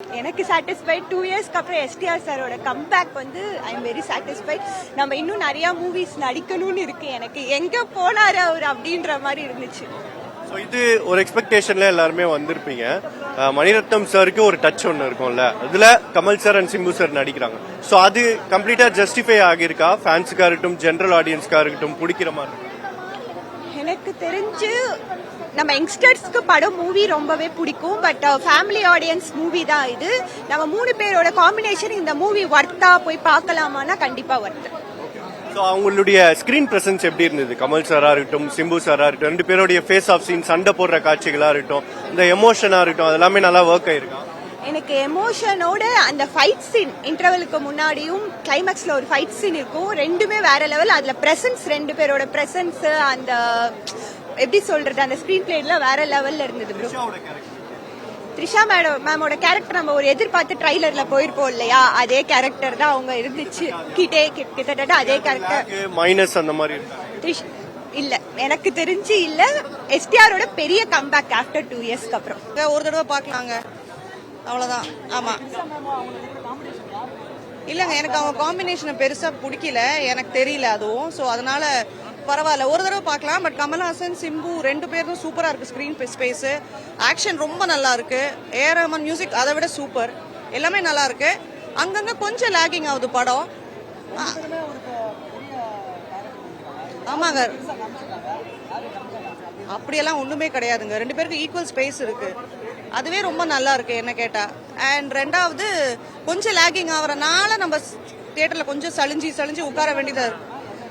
எனக்கு சாட்டிஸ்ஃபைட் 2 இயர்ஸ்க்கு அப்புறம் எஸ்டிஆர் சாரோட கம்பேக் வந்து ஐ எம் வெரி சாட்டிஸ்ஃபைட். நம்ம இன்னும் நிறைய மூவிஸ் நடிக்கணும்னு இருக்கு. எனக்கு எங்க போனாரு அவர் அப்படின்ற மாதிரி இருந்துச்சு. ஸோ இது ஒரு எக்ஸ்பெக்டேஷன்ல எல்லாருமே வந்திருப்பீங்க. மணிரத்னம் சாருக்கு ஒரு டச் ஒன்று இருக்கும்ல, அதுல Kamal sir and Simbu sir நடிக்கிறாங்க. ஸோ அது கம்ப்ளீட்டா ஜஸ்டிஃபை ஆகியிருக்கா? ஃபேன்ஸுக்காக இருக்கட்டும், ஜென்ரல் ஆடியன்ஸ்க்காக இருக்கட்டும், பிடிக்கிற மாதிரி? எனக்கு தெரிஞ்சு நம்ம யங்ஸ்டர்ஸ்க்கு படம் மூவி ரொம்பவே பிடிக்கும். பட் ஃபேமிலி ஆடியன்ஸ் மூவி தான் இது. நம்ம 3 பேரோட காம்பினேஷன் இந்த மூவி வர்த்தா போய் பார்க்கலாமான்னா கண்டிப்பா வர்த்து. ஸோ அவங்களுடைய ஸ்கிரீன் பிரசன்ஸ் எப்படி இருந்தது? கமல் சாரா இருக்கட்டும், சிம்பு சாரா இருக்கட்டும், 2 பேருடைய ஃபேஸ் ஆஃப் சீன், சண்டை போடுற காட்சிகளா இருக்கட்டும், இந்த எமோஷனா இருக்கட்டும், அதெல்லாமே நல்லா ஒர்க் ஆயிருக்கா? எனக்கு எமோஷனோட அந்த ஃபைட் சீன், இன்டர்வலுக்கு முன்னாடியும் கிளைமேக்ஸ்ல ஒரு ஃபைட் சீன் இருக்கும், ரெண்டுமே வேற லெவல். அதுல பிரசன்ஸ், 2 பேரோட பிரசன்ஸ், அந்த எப்படி சொல்றது, அந்த ஸ்கிரீன் பிளேல வேற லெவல்ல இருந்தது ப்ரோ. த்ரிஷா மேமோட கேரக்டர் நம்ம ஒரு எதிர்பார்த்து ட்ரைலர்ல போயிருப்போம் இல்லையா, அதே கேரக்டர் தான் அவங்க இருந்துச்சு. கிட்டத்தட்ட அதே கேரக்டர். மைனஸ் அந்த மாதிரி இல்ல, எனக்கு தெரிஞ்சு இல்ல. எஸ்டிஆரோட பெரிய கம்பேக் ஆஃப்டர் 2 இயர்ஸ்க்கு அப்புறம் ஒரு தடவை பாக்கலாங்க, அவ்வளவுதான். ஆமா, இல்லங்க, எனக்கு அவங்க காம்பினேஷன் பெருசா பிடிக்கல, எனக்கு தெரியல அதுவும். சோ அதனால பரவாயில்ல, ஒரு தடவை பார்க்கலாம். பட் கமல்ஹாசன், சிம்பு 2 பேரும் சூப்பரா இருக்கு. ஸ்கிரீன் ஸ்பேஸ், ஆக்ஷன் ரொம்ப நல்லா இருக்கு. ஏஆர் ரஹ்மான் மியூசிக் அதை விட சூப்பர். எல்லாமே நல்லா இருக்கு. அங்கங்க கொஞ்சம் லேகிங் ஆகுது படம். ஆமாங்க, அப்படியெல்லாம் ஒண்ணுமே கிடையாதுங்க. 2 பேருக்கு ஈக்குவல் ஸ்பேஸ் இருக்கு. அதுவே ரொம்ப நல்லா இருக்கு என்ன கேட்டா. அண்ட் ரெண்டாவது, கொஞ்சம் லேகிங் ஆகுறனால நம்ம தியேட்டர்ல கொஞ்சம் சளிஞ்சு உட்கார வேண்டியதா இருக்கு.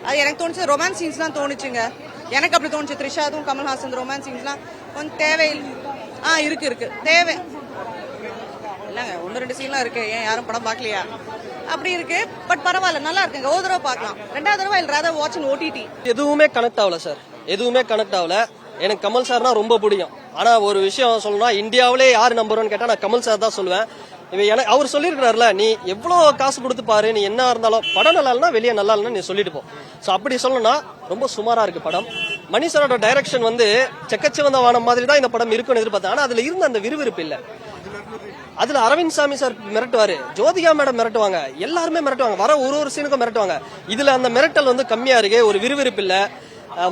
அது எனக்கு தோணுச்சு. ரொமான்ஸ் சீன்ஸ் தான் தோணுச்சுங்க, எனக்கு அப்படி தோணுச்சு. த்ரிஷாதும் கமல்ஹாசன் ரொமான்ஸ் சீன்ஸ்லாம் கொஞ்சம் தேவையில்லை. இருக்கு தேவை இல்லைங்க. 1-2 சீன்லாம் இருக்கு. ஏன் யாரும் படம் பார்க்கலையா? அப்படி இருக்கு. பட் பரவாயில்ல, நல்லா இருக்குங்க. ஒரு தடவை பார்க்கலாம். 2வது தடவை ராதர் வாட்ச் இன் OTT. எதுவுமே கனெக்ட் ஆகல சார், எதுவுமே கனெக்ட் ஆகல. எனக்கு கமல் சார்னா ரொம்ப பிடிக்கும். ஆனா ஒரு விஷயம் சொல்லணும்னா, இந்தியாவிலே யார் நம்பர் 1 கேட்டா நான் கமல் சார் தான் சொல்லுவேன். எனக்கு அவர் சொல்லியிருக்கிறாருல, நீ எவ்வளவு காசு கொடுத்து பாரு, நீ என்ன இருந்தாலும் படம் நல்லா இல்லைன்னா வெளியே நல்லா இல்லைன்னு நீ சொல்லிட்டு போ. சோ அப்படி சொல்லணும்னா ரொம்ப சுமாரா இருக்கு படம். மணி சாரோட டைரக்ஷன் வந்து செக்கச்சிவந்த வானம் மாதிரி தான் இந்த படம் இருக்குன்னு எதிர்பார்த்தேன். ஆனா அதுல இருந்த அந்த விறுவிறுப்பு இல்ல. அதுல அரவிந்த் சாமி சார் மிரட்டுவாரு, ஜோதிகா மேடம் மிரட்டுவாங்க, எல்லாருமே மிரட்டுவாங்க, வர ஒரு சீனுக்கும் மிரட்டுவாங்க. இதுல அந்த மிரட்டல் வந்து கம்மியா இருக்கு, ஒரு விறுவிறுப்பு இல்ல.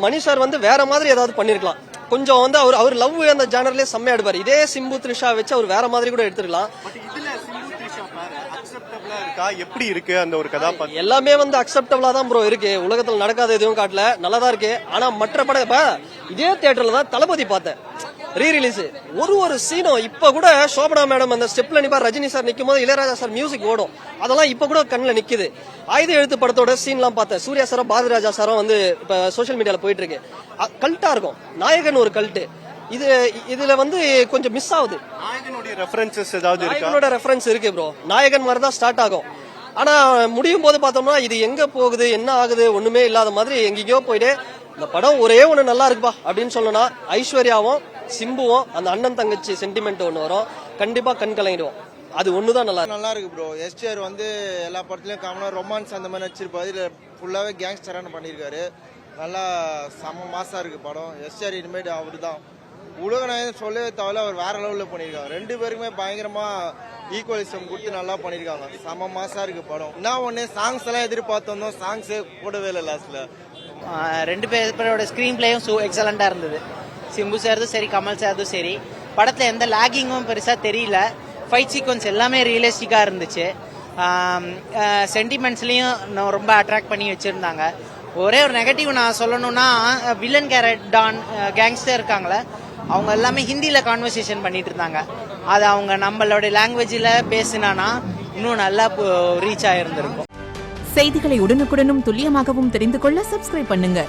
மணி சார் வந்து வேற மாதிரி ஏதாவது பண்ணிருக்கலாம். கொஞ்சம் வந்து அவர் லவ் அந்த ஜானர்லயே செம்மையா எடுப்பாரு. இதே சிம்பு த்ரிஷா வச்சு அவர் வேற மாதிரி கூட எடுத்துக்கலாம். எப்படி இருக்கு அந்த ஒரு கதாபாத்திரம்? எல்லாமே வந்து அக்செப்டபிளா தான் ப்ரோ இருக்கு. உலகத்துல நடக்காத எதுவும் காட்டல, நல்லதா இருக்கு. ஆனா மற்ற படம், இப்ப இதே தியேட்டர்ல தான் தளபதி பார்த்தேன் ரீ ரிலீஸ். ஒரு சீனும் இப்ப கூட சோபனா மேடம் அந்த ஸ்டெப்ல நிப்பா, ரஜினி சார் நிக்கும் போது இளையராஜா சார் மியூசிக் ஓடும், அதெல்லாம் இப்ப கூட கண்ணுல நிக்குது. ஆயுத எழுத்து படத்தோட சீன்லாம் பார்த்தேன். சூர்யா சாரும் பாரதிராஜா சாரும் வந்து இப்ப சோசியல் மீடியால போயிட்டு இருக்கு. கல்ட்டா இருக்கும். நாயகன் ஒரு கல்ட்டு. இதுல வந்து கொஞ்சம் மிஸ் ஆகுது. நாயகனுடைய ரெஃபரன்சஸ் ஏதாவது இருக்கா? நாயகனோட ரெஃபரன்ஸ் இருக்கு ப்ரோ. நாயகன் மாதிரி தான் ஸ்டார்ட் ஆகும். ஆனா முடியும் போது பார்த்தோம்னா இது எங்க போகுது, என்ன ஆகுது, ஒண்ணுமே இல்லாத மாதிரி எங்கேயோ போயிட்டு. இந்த படம் ஒரே ஒண்ணு நல்லா இருக்குப்பா அப்படின்னு சொல்லணும்னா, ஐஸ்வர்யாவும் சிம்புவும் அந்த அண்ணன் தங்கச்சி சென்டிமெண்ட் ஒண்ணு வரும், கண்டிப்பா கண் கலங்கிடுவோம். அது ஒண்ணுதான் நல்லா இருக்கு ப்ரோ. எஸ்டிஆர் வந்து எல்லா படத்துலயும் காமனா ரொமான்ஸ் அந்த மாதிரி வச்சிருப்பாரு. இதுல ஃபுல்லாவே கேங்ஸ்டரான பண்ணிருக்காரு. நல்லா செம மாசா இருக்கு படம். எஸ்டிஆர் இனிமேட் அவரு தான் உலக நாயகன் சொல்லவே தவிர அவர் வேற லெவல்ல பண்ணிருக்காங்க. 2 பேருக்குமே பயங்கரமா ஈக்குவலிசம் கொடுத்து நல்லா பண்ணிருக்காங்க. செம மாசா இருக்கு படம். என்ன ஒண்ணு, சாங்ஸ் எல்லாம் எதிர்பார்த்தோம், சாங்ஸே போடவே இல்லை லாஸ்ட்ல. 2 பேரோட ஸ்கிரீன் பிளேயும் எக்ஸலண்டா இருந்தது. சிம்பு சார்தும் சரி, கமல் சார்தும் சரி. படத்துல எந்த லாகிங்கும் பெருசா தெரியல. ஃபைட் சீக்வன்ஸ் எல்லாமே ரியலிஸ்டிக்கா இருந்துச்சு. சென்டிமெண்ட்ஸ்லயும் ரொம்ப அட்ராக்ட் பண்ணி வச்சிருந்தாங்க. ஒரே ஒரு நெகட்டிவ் நான் சொல்லணும்னா, வில்லன் கேரக்டர் கேங்ஸ்டர் இருக்காங்களே, அவங்க எல்லாமே ஹிந்தியில கான்வர்சேஷன் பண்ணிட்டு இருந்தாங்க. அது அவங்க நம்மளோட லாங்குவேஜ்ல பேசினானா இன்னும் நல்லா ரீச் ஆயிருந்திருக்கும். செய்திகளை உடனுக்குடனும் துல்லியமாகவும் தெரிந்து கொள்ள சப்ஸ்கிரைப் பண்ணுங்க.